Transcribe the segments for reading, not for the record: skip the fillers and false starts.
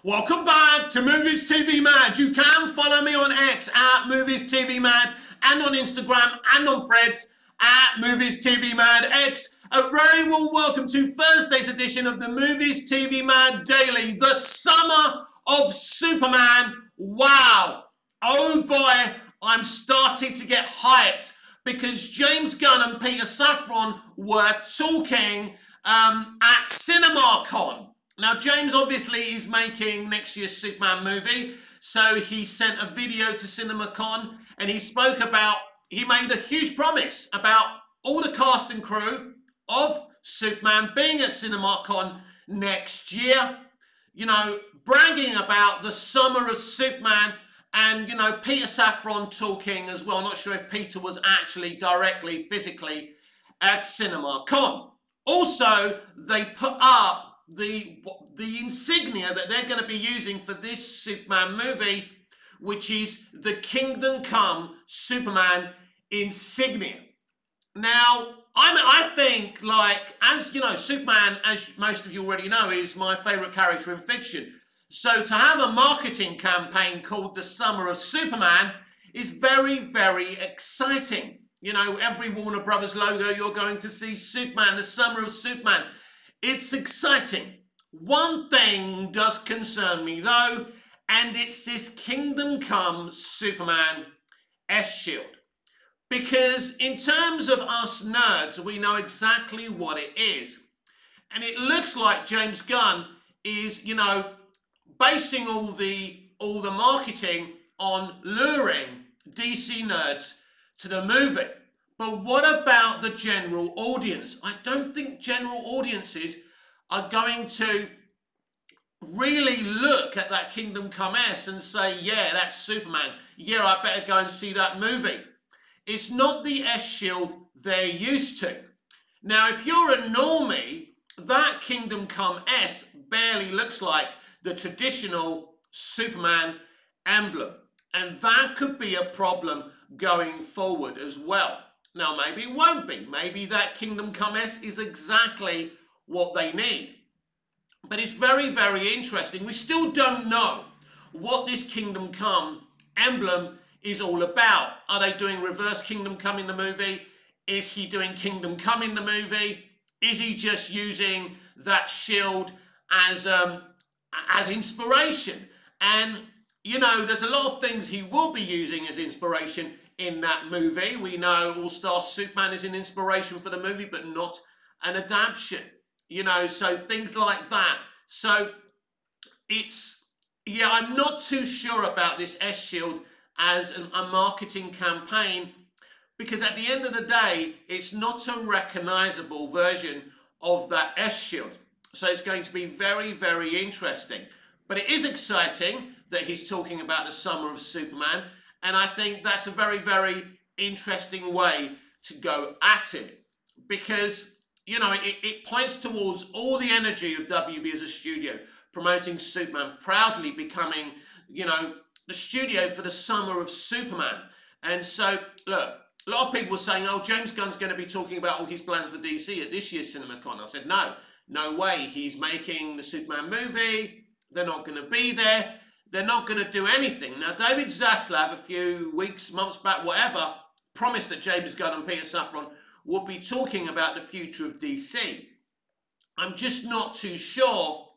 Welcome back to Movies TV Mad. You can follow me on X at Movies TV Mad and on Instagram and on Threads at Movies TV Mad X. A very warm welcome to Thursday's edition of the Movies TV Mad Daily, the summer of Superman. Wow. Oh boy, I'm starting to get hyped because James Gunn and Peter Safran were talking at CinemaCon. Now, James obviously is making next year's Superman movie, so he sent a video to CinemaCon and he made a huge promise about all the cast and crew of Superman being at CinemaCon next year, you know, bragging about the summer of Superman and, you know, Peter Safran talking as well. I'm not sure if Peter was actually directly, physically at CinemaCon. Also, they put up the insignia that they're going to be using for this Superman movie, which is the Kingdom Come Superman insignia. Now, I think, like, as you know, Superman, as most of you already know, is my favourite character in fiction. So to have a marketing campaign called The Summer of Superman is very, very exciting. You know, every Warner Brothers logo, you're going to see Superman, The Summer of Superman. It's exciting. One thing does concern me though, and it's this Kingdom Come Superman S-Shield. Because in terms of us nerds, we know exactly what it is. And it looks like James Gunn is, you know, basing all the marketing on luring DC nerds to the movie. But what about the general audience? I don't think general audiences are going to really look at that Kingdom Come S and say, yeah, that's Superman. Yeah, I better go and see that movie. It's not the S-Shield they're used to. Now, if you're a normie, that Kingdom Come S barely looks like the traditional Superman emblem. And that could be a problem going forward as well. Now, maybe it won't be. Maybe that Kingdom Come S is exactly what they need. But it's very, very interesting. We still don't know what this Kingdom Come emblem is all about. Are they doing reverse Kingdom Come in the movie? Is he doing Kingdom Come in the movie? Is he just using that shield as inspiration? And, you know, there's a lot of things he will be using as inspiration in that movie. We know All-Star Superman is an inspiration for the movie, but not an adaptation. You know, so things like that. So it's, yeah, I'm not too sure about this S-Shield as a marketing campaign, because at the end of the day, it's not a recognizable version of that S-Shield. So it's going to be very, very interesting. But it is exciting that he's talking about the summer of Superman. And I think that's a very, very interesting way to go at it. Because, you know, it points towards all the energy of WB as a studio, promoting Superman, proudly becoming, you know, the studio for the summer of Superman. And so, look, a lot of people were saying, oh, James Gunn's going to be talking about all his plans for DC at this year's CinemaCon. I said, no way. He's making the Superman movie. They're not going to be there. They're not going to do anything. Now, David Zaslav, a few weeks, months back, whatever, promised that James Gunn and Peter Safran would be talking about the future of DC. I'm just not too sure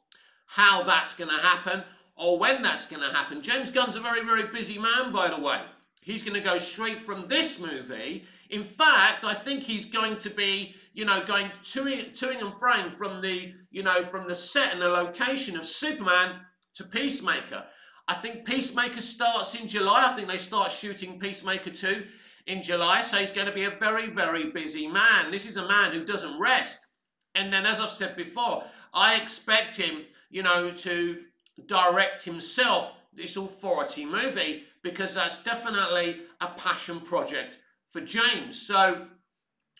how that's going to happen or when that's going to happen. James Gunn's a very, very busy man, by the way. He's going to go straight from this movie. In fact, I think he's going to be, you know, going toing and froing from the, you know, from the set and the location of Superman to Peacemaker. I think Peacemaker starts in July. I think they start shooting Peacemaker 2 in July. So he's going to be a very, very busy man. This is a man who doesn't rest. And then, as I've said before, I expect him, you know, to direct himself this authority movie, because that's definitely a passion project for James. So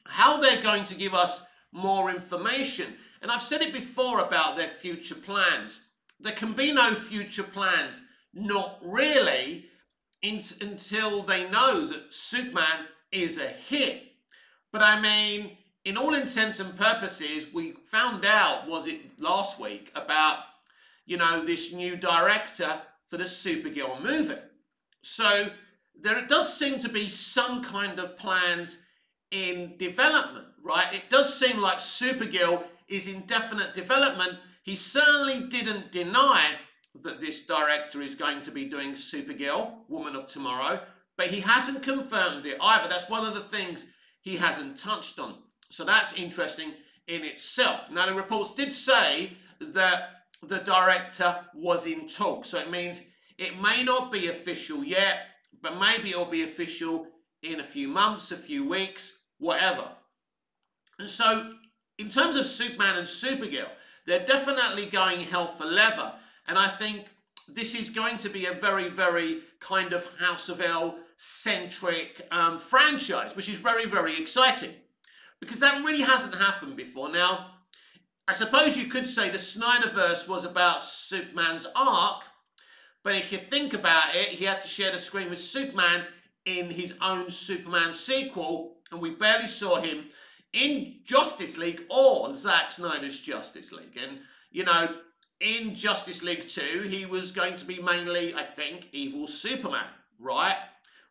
how they're going to give us more information, and I've said it before about their future plans. There can be no future plans, not really, until they know that Superman is a hit. But I mean, in all intents and purposes, we found out, was it last week, about you know, this new director for the Supergirl movie. So there does seem to be some kind of plans in development, right? It does seem like Supergirl is in definite development. He certainly didn't deny that this director is going to be doing Supergirl, Woman of Tomorrow, but he hasn't confirmed it either. That's one of the things he hasn't touched on. So that's interesting in itself. Now, the reports did say that the director was in talks, so it means it may not be official yet, but maybe it'll be official in a few months, a few weeks, whatever. And so, in terms of Superman and Supergirl, they're definitely going hell for leather. And I think this is going to be a very, very kind of House of L-centric franchise, which is very, very exciting. Because that really hasn't happened before. Now, I suppose you could say the Snyderverse was about Superman's arc, but if you think about it, he had to share the screen with Superman in his own Superman sequel, and we barely saw him in Justice League or Zack Snyder's Justice League. And, you know, in Justice League 2, he was going to be mainly, I think, evil Superman, right?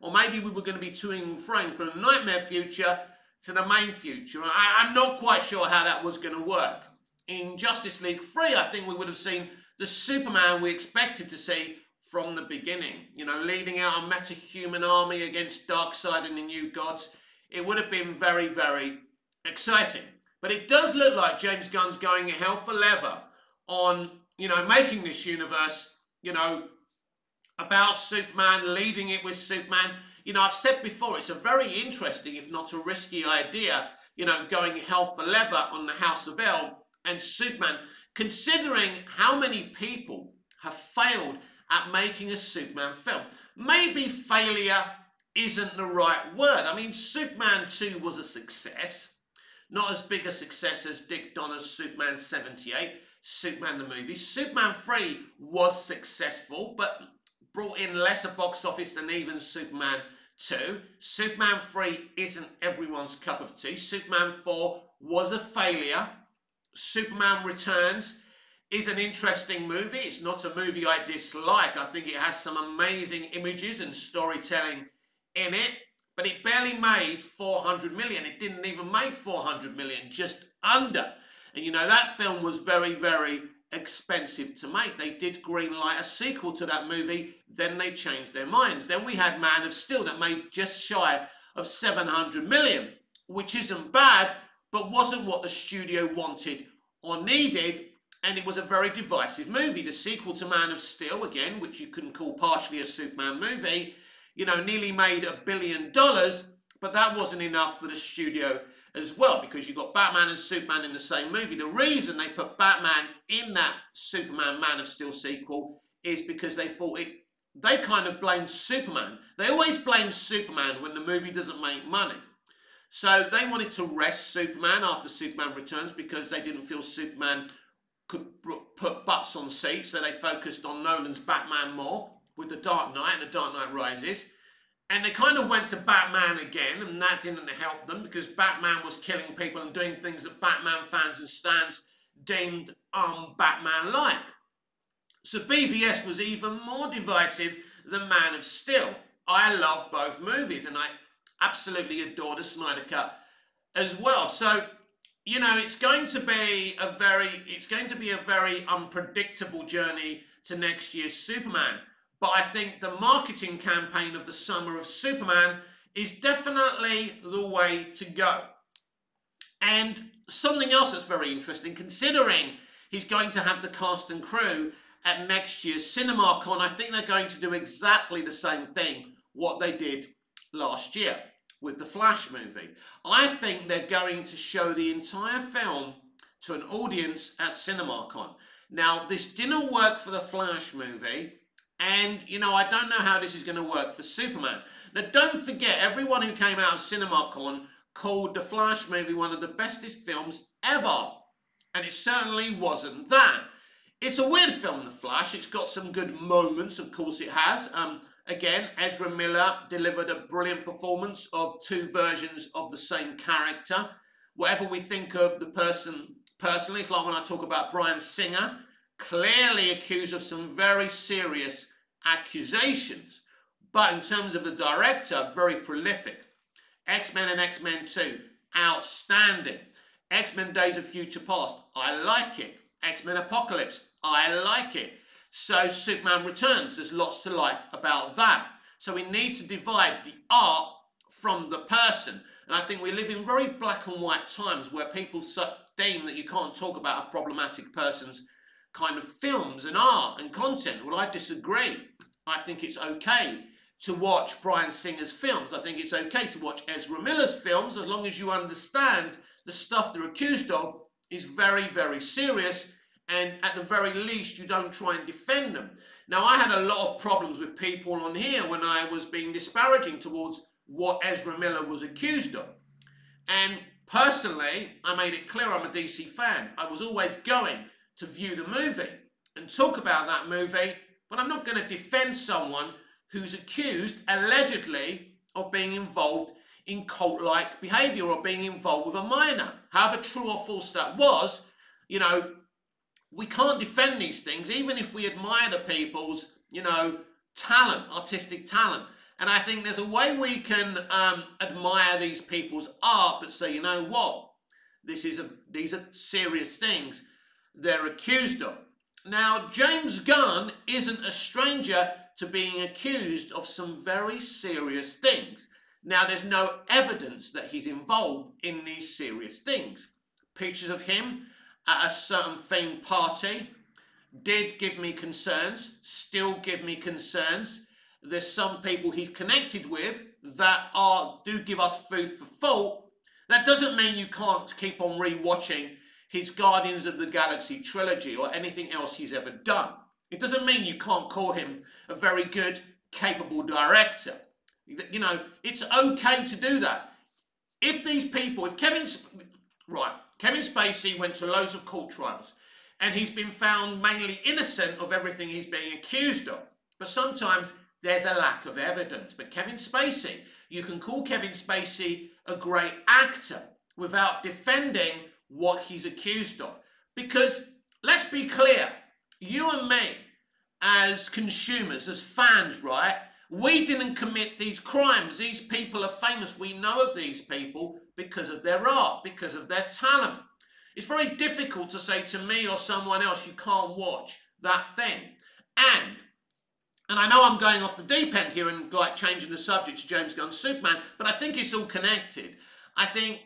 Or maybe we were going to be toing and froing from the nightmare future to the main future. I'm not quite sure how that was going to work. In Justice League 3, I think we would have seen the Superman we expected to see from the beginning. You know, leading out a meta-human army against Darkseid and the New Gods. It would have been very, very exciting. But it does look like James Gunn's going hell for leather on, you know, making this universe, you know, about Superman, leading it with Superman. You know, I've said before, it's a very interesting, if not a risky idea, you know, going hell for leather on the House of L and Superman, considering how many people have failed at making a Superman film. Maybe failure isn't the right word. I mean, Superman 2 was a success. Not as big a success as Dick Donner's Superman 78, Superman the movie. Superman 3 was successful, but brought in lesser box office than even Superman 2. Superman 3 isn't everyone's cup of tea. Superman 4 was a failure. Superman Returns is an interesting movie. It's not a movie I dislike. I think it has some amazing images and storytelling in it, but it barely made 400 million. It didn't even make 400 million, just under. And you know, that film was very, very expensive to make. They did greenlight a sequel to that movie, then they changed their minds. Then we had Man of Steel that made just shy of 700 million, which isn't bad, but wasn't what the studio wanted or needed, and it was a very divisive movie. The sequel to Man of Steel, again, which you can call partially a Superman movie, you know, nearly made $1 billion, but that wasn't enough for the studio as well, because you got Batman and Superman in the same movie. The reason they put Batman in that Superman Man of Steel sequel is because they thought they kind of blamed Superman. They always blame Superman when the movie doesn't make money. So they wanted to rest Superman after Superman Returns because they didn't feel Superman could put butts on seats, so they focused on Nolan's Batman more with The Dark Knight and The Dark Knight Rises. And they kind of went to Batman again, and that didn't help them because Batman was killing people and doing things that Batman fans and stans deemed Batman-like. So BVS was even more divisive than Man of Steel. I love both movies, and I absolutely adore the Snyder Cut as well. So, you know, it's going to be a very unpredictable journey to next year's Superman. But I think the marketing campaign of the summer of Superman is definitely the way to go. And something else that's very interesting, considering he's going to have the cast and crew at next year's CinemaCon, I think they're going to do exactly the same thing what they did last year with the Flash movie. I think they're going to show the entire film to an audience at CinemaCon. Now, this didn't work for the Flash movie, and, you know, I don't know how this is going to work for Superman. Now, don't forget, everyone who came out of CinemaCon called the Flash movie one of the bestest films ever. And it certainly wasn't that. It's a weird film, The Flash. It's got some good moments, of course it has. Again, Ezra Miller delivered a brilliant performance of two versions of the same character. Whatever we think of the person personally, it's like when I talk about Bryan Singer clearly accused of some very serious accusations. But in terms of the director, very prolific. X-Men and X-Men 2, outstanding. X-Men Days of Future Past, I like it. X-Men Apocalypse, I like it. So Superman Returns, there's lots to like about that. So we need to divide the art from the person. And I think we live in very black and white times where people deem that you can't talk about a problematic person's kind of films and art and content. Well, I disagree. I think it's okay to watch Bryan Singer's films. I think it's okay to watch Ezra Miller's films as long as you understand the stuff they're accused of is very, very serious, and at the very least you don't try and defend them. Now, I had a lot of problems with people on here when I was being disparaging towards what Ezra Miller was accused of. And personally, I made it clear I'm a DC fan. I was always going to view the movie and talk about that movie, but I'm not going to defend someone who's accused, allegedly, of being involved in cult-like behaviour or being involved with a minor. However true or false that was, you know, we can't defend these things, even if we admire the people's, you know, talent, artistic talent. And I think there's a way we can admire these people's art, but say, you know what, these are serious things they're accused of. Now, James Gunn isn't a stranger to being accused of some very serious things. Now, there's no evidence that he's involved in these serious things. Pictures of him at a certain themed party did give me concerns, still give me concerns. There's some people he's connected with that do give us food for thought. That doesn't mean you can't keep on re-watching his Guardians of the Galaxy trilogy or anything else he's ever done. It doesn't mean you can't call him a very good, capable director. You know, it's okay to do that. If these people, Kevin Spacey went to loads of court trials and he's been found mainly innocent of everything he's being accused of. But sometimes there's a lack of evidence. But Kevin Spacey, you can call Kevin Spacey a great actor without defending what he's accused of. Because let's be clear, you and me as consumers, as fans, right? We didn't commit these crimes. These people are famous. We know of these people because of their art, because of their talent. It's very difficult to say to me or someone else, you can't watch that thing. And I know I'm going off the deep end here and like changing the subject to James Gunn's Superman, but I think it's all connected. I think,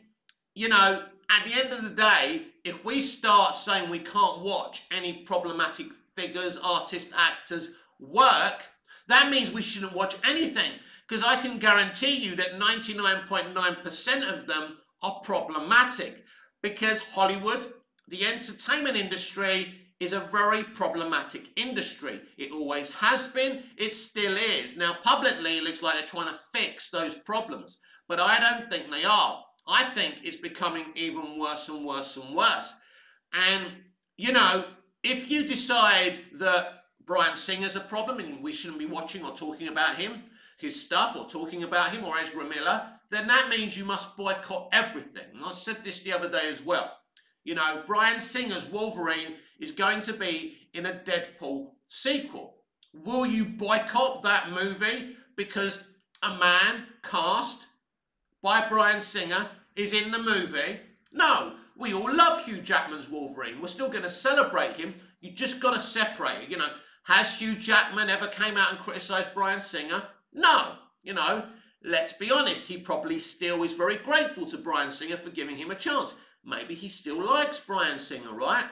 you know, at the end of the day, if we start saying we can't watch any problematic figures, artists, actors work, that means we shouldn't watch anything, because I can guarantee you that 99.9% of them are problematic, because Hollywood, the entertainment industry, is a very problematic industry. It always has been, it still is. Now, publicly, it looks like they're trying to fix those problems, but I don't think they are. I think it's becoming even worse and worse and worse. And, you know, if you decide that Bryan Singer's a problem and we shouldn't be watching or talking about him, his stuff, or talking about him, or Ezra Miller, then that means you must boycott everything. And I said this the other day as well. You know, Bryan Singer's Wolverine is going to be in a Deadpool sequel. Will you boycott that movie because a man cast by Bryan Singer is in the movie? No, we all love Hugh Jackman's Wolverine. We're still going to celebrate him. You just got to separate it. You know, has Hugh Jackman ever came out and criticised Bryan Singer? No. You know, let's be honest. He probably still is very grateful to Bryan Singer for giving him a chance. Maybe he still likes Bryan Singer, right?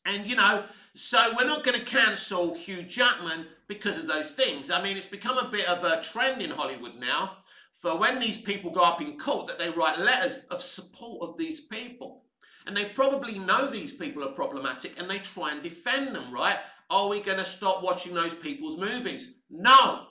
And, you know, so we're not going to cancel Hugh Jackman because of those things. I mean, it's become a bit of a trend in Hollywood now for when these people go up in court that they write letters of support of these people. And they probably know these people are problematic and they try and defend them, right? Are we going to stop watching those people's movies? No.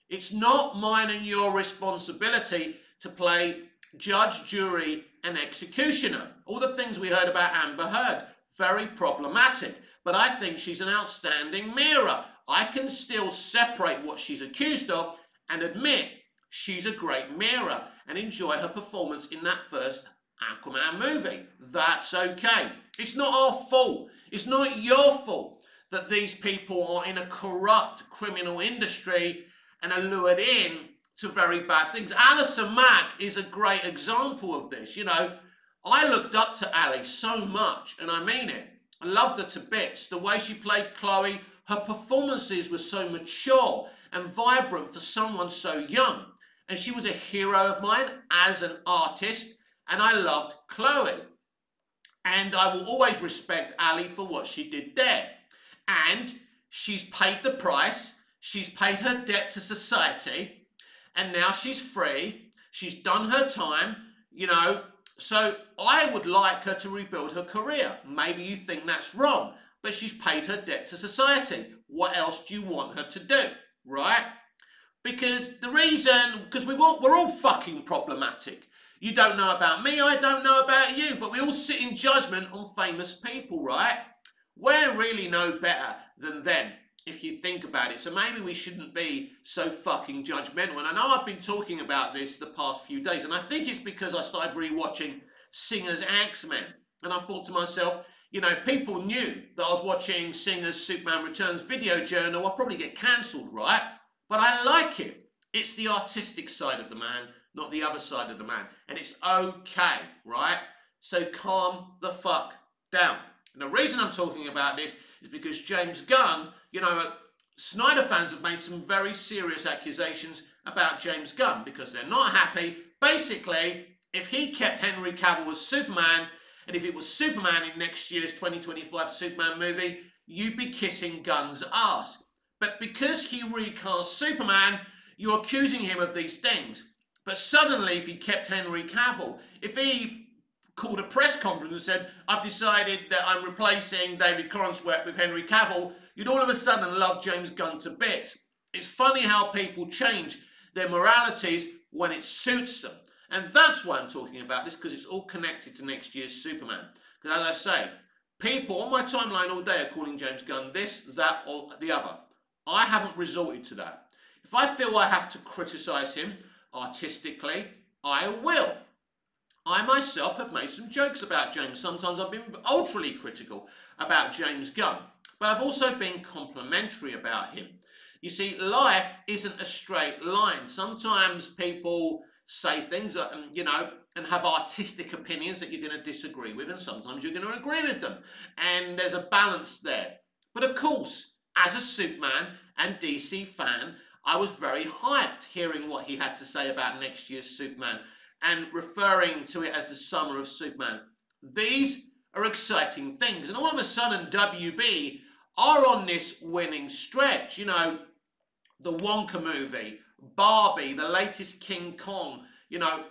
It's not mine and your responsibility to play judge, jury, and executioner. All the things we heard about Amber Heard, very problematic. But I think she's an outstanding mirror. I can still separate what she's accused of and admit she's a great mirror and enjoy her performance in that first Aquaman movie. That's okay. It's not our fault It's not your fault that these people are in a corrupt criminal industry and are lured in to very bad things. Alison Mack is a great example of this. You know, I looked up to Ali so much, and I mean it. I loved her to bits. The way she played Chloe, her performances were so mature and vibrant for someone so young. And she was a hero of mine as an artist, and I loved Chloe. And I will always respect Ali for what she did there. And she's paid the price. She's paid her debt to society. And now she's free. She's done her time, you know. So I would like her to rebuild her career. Maybe you think that's wrong, but she's paid her debt to society. What else do you want her to do, right? Because we're all fucking problematic. You don't know about me, I don't know about you, but we all sit in judgment on famous people, right? We're really no better than them, if you think about it. So maybe we shouldn't be so fucking judgmental. And I know I've been talking about this the past few days, and I think it's because I started rewatching Singer's X-Men. And I thought to myself, you know, if people knew that I was watching Singer's Superman Returns video journal, I'd probably get cancelled, right? But I like it. It's the artistic side of the man, not the other side of the man. And it's okay, right? So calm the fuck down. And the reason I'm talking about this is because James Gunn, you know, Snyder fans have made some very serious accusations about James Gunn because they're not happy. Basically, if he kept Henry Cavill as Superman, and if it was Superman in next year's 2025 Superman movie, you'd be kissing Gunn's ass. But because he recast Superman, you're accusing him of these things. But suddenly, if he kept Henry Cavill, if he called a press conference and said, I've decided that I'm replacing David Corenswet with Henry Cavill, you'd all of a sudden love James Gunn to bits. It's funny how people change their moralities when it suits them. And that's why I'm talking about this, because it's all connected to next year's Superman. Because as I say, people on my timeline all day are calling James Gunn this, that, or the other. I haven't resorted to that. If I feel I have to criticise him artistically, I will. I myself have made some jokes about James. Sometimes I've been ultra critical about James Gunn. But I've also been complimentary about him. You see, life isn't a straight line. Sometimes people say things, you know, and have artistic opinions that you're going to disagree with, and sometimes you're going to agree with them. And there's a balance there. But of course, as a Superman and DC fan, I was very hyped hearing what he had to say about next year's Superman and referring to it as the summer of Superman. These are exciting things. And all of a sudden, WB are on this winning stretch. You know, the Wonka movie, Barbie, the latest King Kong, you know,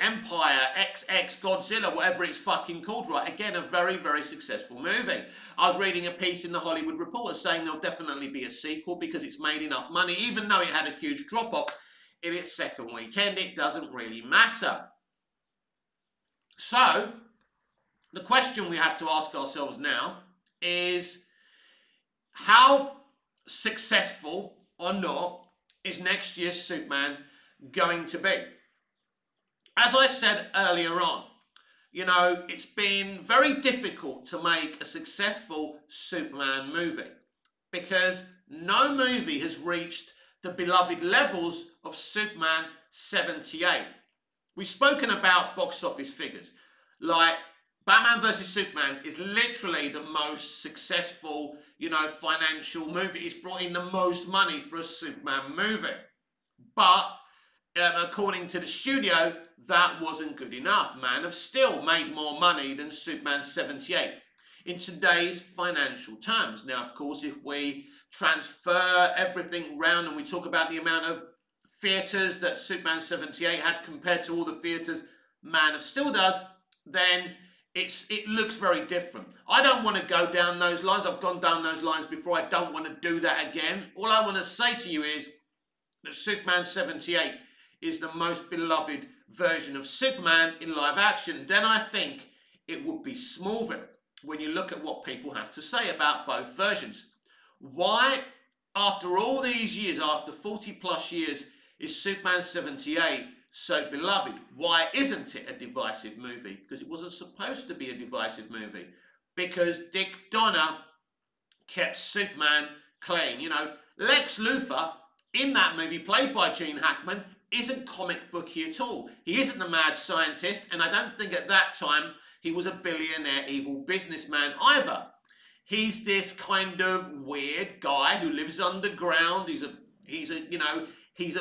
Empire, XX, Godzilla, whatever it's fucking called, right? Again, a very, very successful movie. I was reading a piece in the Hollywood Reporter saying there'll definitely be a sequel because it's made enough money, even though it had a huge drop-off in its second weekend. It doesn't really matter. So, the question we have to ask ourselves now is, how successful or not is next year's Superman going to be? As I said earlier on, you know, it's been very difficult to make a successful Superman movie because no movie has reached the beloved levels of Superman 78. We've spoken about box office figures. Like, Batman vs Superman is literally the most successful, you know, financial movie. It's brought in the most money for a Superman movie. But according to the studio, that wasn't good enough. Man of Steel made more money than Superman 78 in today's financial terms. Now, of course, if we transfer everything round and we talk about the amount of theatres that Superman 78 had compared to all the theatres Man of Steel does, then it looks very different. I don't want to go down those lines. I've gone down those lines before. I don't want to do that again. All I want to say to you is that Superman 78 is the most beloved version of Superman in live action. Then I think it would be Smallville when you look at what people have to say about both versions. Why, after all these years, after 40 plus years, is Superman 78 so beloved? Why isn't it a divisive movie? Because it wasn't supposed to be a divisive movie. because Dick Donner kept Superman clean. You know, Lex Luthor in that movie, played by Gene Hackman, isn't comic booky at all. He isn't the mad scientist, and I don't think at that time he was a billionaire evil businessman either. He's this kind of weird guy who lives underground. He's a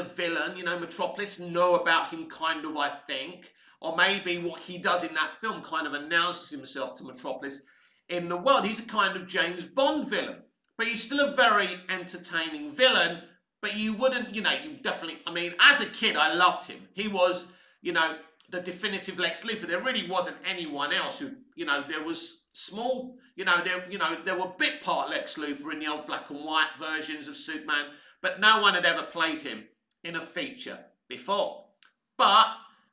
villain. You know, Metropolis know about him kind of, I think. Or maybe what he does in that film kind of announces himself to Metropolis in the world. He's a kind of James Bond villain. But he's still a very entertaining villain. But you wouldn't, you definitely, I mean, as a kid, I loved him. He was, the definitive Lex Luthor. There really wasn't anyone else who, there was small, there were bit part Lex Luthor in the old black and white versions of Superman, but no one had ever played him in a feature before. But,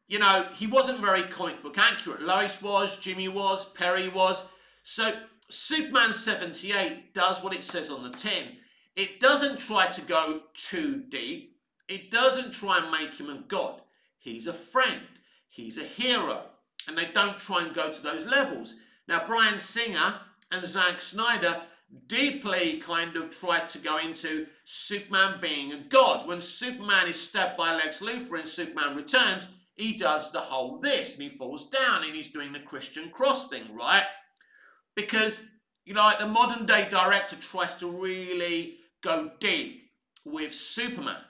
he wasn't very comic book accurate. Lois was, Jimmy was, Perry was. So Superman 78 does what it says on the tin. It doesn't try to go too deep. It doesn't try and make him a god. He's a friend. He's a hero. And they don't try and go to those levels. Now, Bryan Singer and Zack Snyder deeply kind of tried to go into Superman being a god. When Superman is stabbed by Lex Luthor in Superman Returns, he does the whole this, and he falls down, and he's doing the Christian cross thing, right? Because, like the modern day director tries to really go deep with Superman.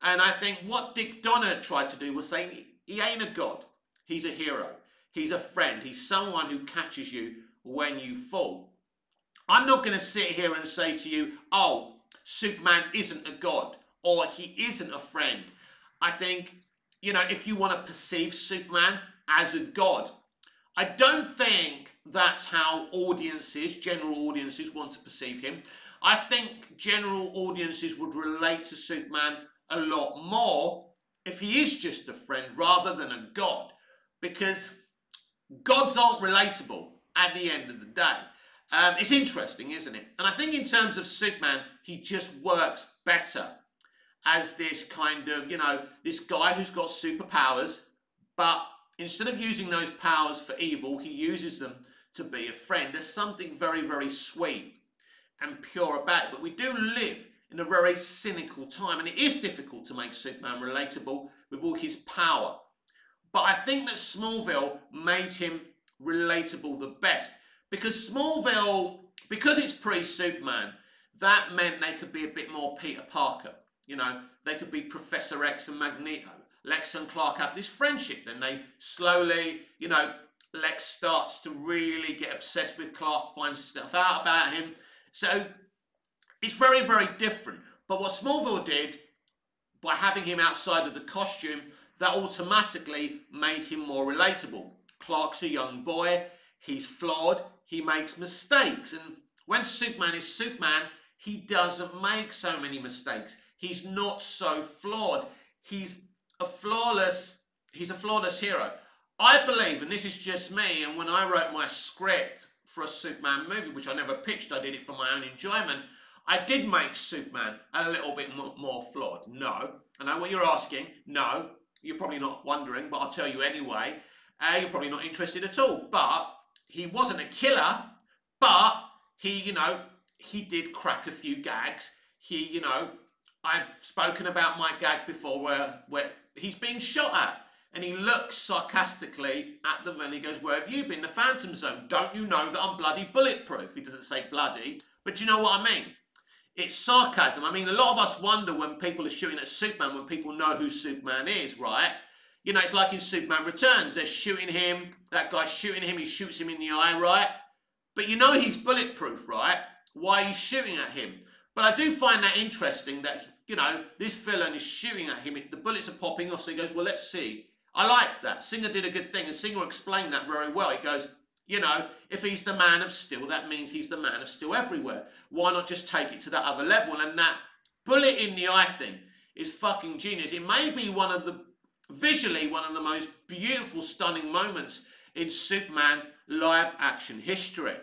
And I think what Dick Donner tried to do was say, he ain't a god. He's a hero. He's a friend. He's someone who catches you when you fall. I'm not going to sit here and say to you, oh, Superman isn't a god or he isn't a friend. I think, if you want to perceive Superman as a god, I don't think that's how audiences, general audiences, want to perceive him. I think general audiences would relate to Superman a lot more if he is just a friend rather than a god, because gods aren't relatable at the end of the day. It's interesting, isn't it? And I think in terms of Superman, he just works better as this kind of, this guy who's got superpowers, but instead of using those powers for evil, he uses them to be a friend. There's something very, very sweet and pure about it. But we do live in a very cynical time, and it is difficult to make Superman relatable with all his power. But I think that Smallville made him relatable the best, because Smallville, because it's pre-Superman, that meant they could be a bit more Peter Parker. They could be Professor X and Magneto. Lex and Clark have this friendship. Then they slowly, Lex starts to really get obsessed with Clark, finds stuff out about him. So it's very, very different. But what Smallville did, by having him outside of the costume, that automatically made him more relatable. Clark's a young boy. He's flawed. He makes mistakes. And when Superman is Superman, he doesn't make so many mistakes. He's not so flawed. He's a flawless hero. I believe, and this is just me, and when I wrote my script for a Superman movie, which I never pitched, I did it for my own enjoyment, I did make Superman a little bit more flawed. No. I know what you're asking. No. You're probably not wondering, but I'll tell you anyway. You're probably not interested at all. But he wasn't a killer, but he did crack a few gags. I've spoken about my gag before where he's being shot at and he looks sarcastically at the villain. He goes, "Where have you been? The Phantom Zone. Don't you know that I'm bloody bulletproof?" He doesn't say bloody, but you know what I mean. It's sarcasm. I mean, a lot of us wonder when people are shooting at Superman, when people know who Superman is, right? It's like in Superman Returns. They're shooting him. That guy's shooting him. He shoots him in the eye, right? But he's bulletproof, right? Why are you shooting at him? But I do find that interesting that, this villain is shooting at him. The bullets are popping off. So he goes, well, let's see. I like that. Singer did a good thing. And Singer explained that very well. He goes, if he's the Man of Steel, that means he's the Man of Steel everywhere. Why not just take it to that other level? And that bullet in the eye thing is fucking genius. It may be visually one of the most beautiful, stunning moments in Superman live action history.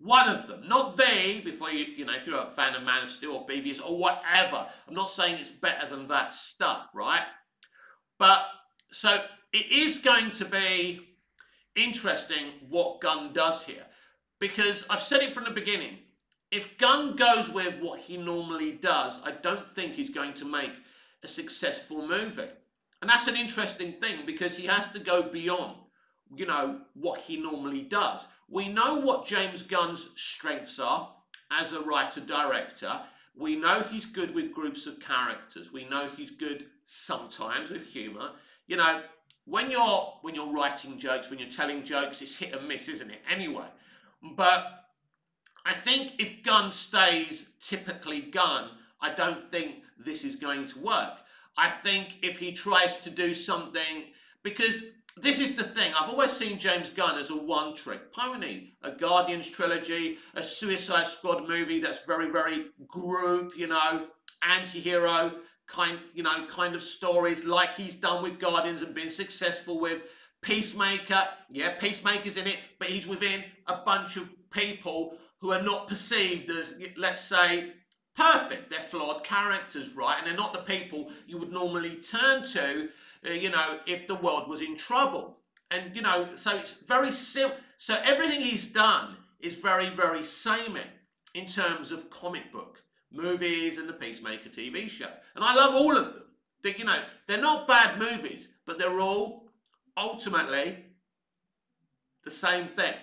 One of them, not the, before if you're a fan of Man of Steel or BVS or whatever. I'm not saying it's better than that stuff, right? But, so, it is going to be interesting what Gunn does here. Because I've said it from the beginning. If Gunn goes with what he normally does, I don't think he's going to make a successful movie. And that's an interesting thing because he has to go beyond, you know, what he normally does. We know what James Gunn's strengths are as a writer-director. We know he's good with groups of characters. We know he's good sometimes with humour. You know, when you're writing jokes, when you're telling jokes, it's hit and miss, isn't it? Anyway, but I think if Gunn stays typically Gunn, I don't think this is going to work. I think if he tries to do something, because this is the thing, I've always seen James Gunn as a one-trick pony. A Guardians trilogy, a Suicide Squad movie that's very, very group, you know, anti-hero kind of stories like he's done with Guardians and been successful with. Peacemaker, yeah, Peacemaker's in it, but he's within a bunch of people who are not perceived as, let's say, perfect. They're flawed characters, right? And they're not the people you would normally turn to, you know, if the world was in trouble. And, you know, so it's very simple. So everything he's done is very, very samey in terms of comic book, movies and the Peacemaker TV show. And I love all of them. You know, they're not bad movies, but they're all ultimately the same thing.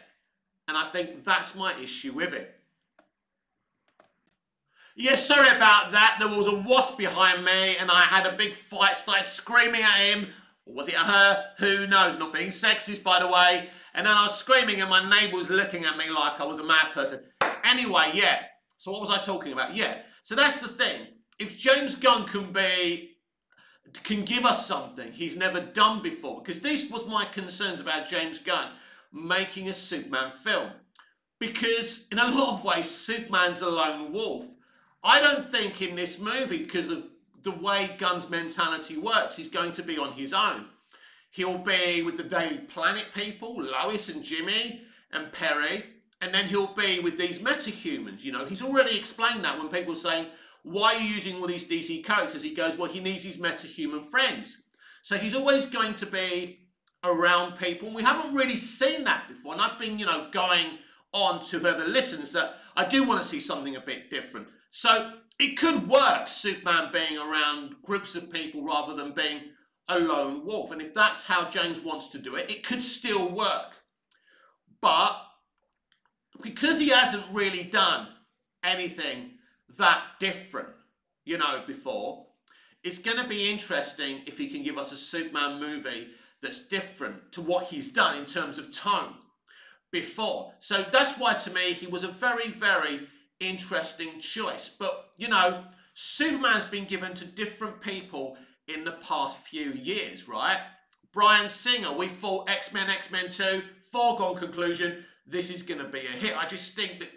And I think that's my issue with it. Yeah, sorry about that. There was a wasp behind me and I had a big fight, started screaming at him. Or was it at her? Who knows? Not being sexist, by the way. And then I was screaming and my neighbour was looking at me like I was a mad person. Anyway, yeah. So what was I talking about? Yeah. So that's the thing. If James Gunn can give us something he's never done before, because this was my concerns about James Gunn making a Superman film, because in a lot of ways Superman's a lone wolf. I don't think in this movie, because of the way Gunn's mentality works, he's going to be on his own. He'll be with the Daily Planet people, Lois and Jimmy and Perry, and then he'll be with these metahumans. You know, he's already explained that when people are saying, why are you using all these DC characters? He goes, well, he needs his metahuman friends. So he's always going to be around people. We haven't really seen that before. And I've been, you know, going on to whoever listens that I do want to see something a bit different. So it could work, Superman being around groups of people rather than being a lone wolf. And if that's how James wants to do it, it could still work. But because he hasn't really done anything that different, you know, before, it's going to be interesting if he can give us a Superman movie that's different to what he's done in terms of tone before. So that's why, to me, he was a very, very interesting choice. But, you know, Superman's been given to different people in the past few years, right? Bryan Singer, we thought X-Men, X-Men 2, foregone conclusion, this is going to be a hit. I just think that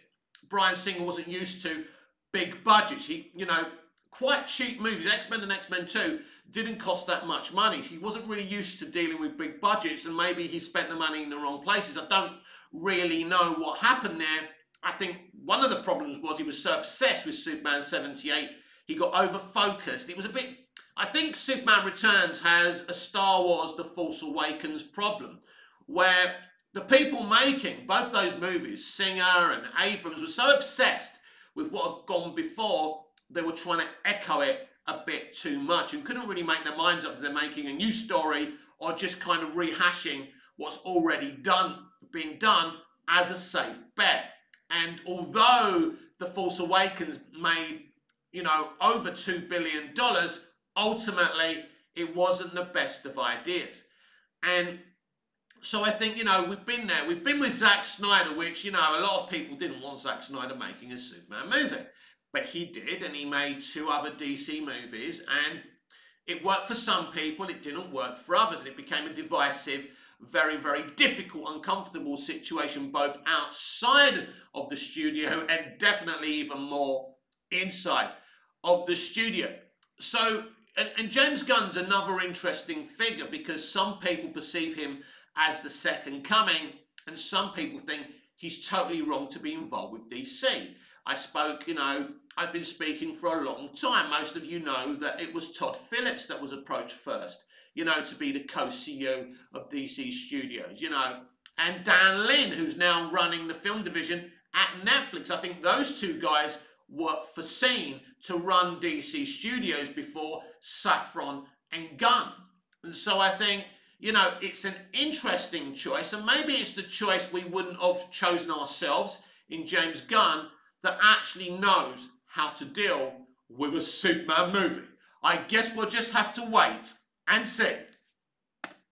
Bryan Singer wasn't used to big budgets. He, you know, quite cheap movies. X-Men and X-Men 2 didn't cost that much money. He wasn't really used to dealing with big budgets, and maybe he spent the money in the wrong places. I don't really know what happened there. I think one of the problems was he was so obsessed with Superman 78, he got over-focused. It was a bit... I think Superman Returns has a Star Wars The Force Awakens problem, where the people making both those movies, Singer and Abrams, were so obsessed with what had gone before, they were trying to echo it a bit too much and couldn't really make their minds up if they're making a new story or just kind of rehashing what's already been done as a safe bet. And although The Force Awakens made, you know, over $2 billion, ultimately it wasn't the best of ideas. And so I think, you know, we've been there. We've been with Zack Snyder, which, you know, a lot of people didn't want Zack Snyder making a Superman movie. But he did, and he made 2 other DC movies, and it worked for some people, it didn't work for others, and it became a divisive, very, very difficult, uncomfortable situation, both outside of the studio and definitely even more inside of the studio. So, and James Gunn's another interesting figure because some people perceive him as the second coming, and some people think he's totally wrong to be involved with DC. I spoke, you know, I've been speaking for a long time. Most of you know that it was Todd Phillips that was approached first, you know, to be the co-CEO of DC Studios, you know, and Dan Lin, who's now running the film division at Netflix. I think those two guys were foreseen to run DC Studios before Safran and Gunn. And so I think, you know, it's an interesting choice, and maybe it's the choice we wouldn't have chosen ourselves in James Gunn, that actually knows how to deal with a Superman movie. I guess we'll just have to wait and see.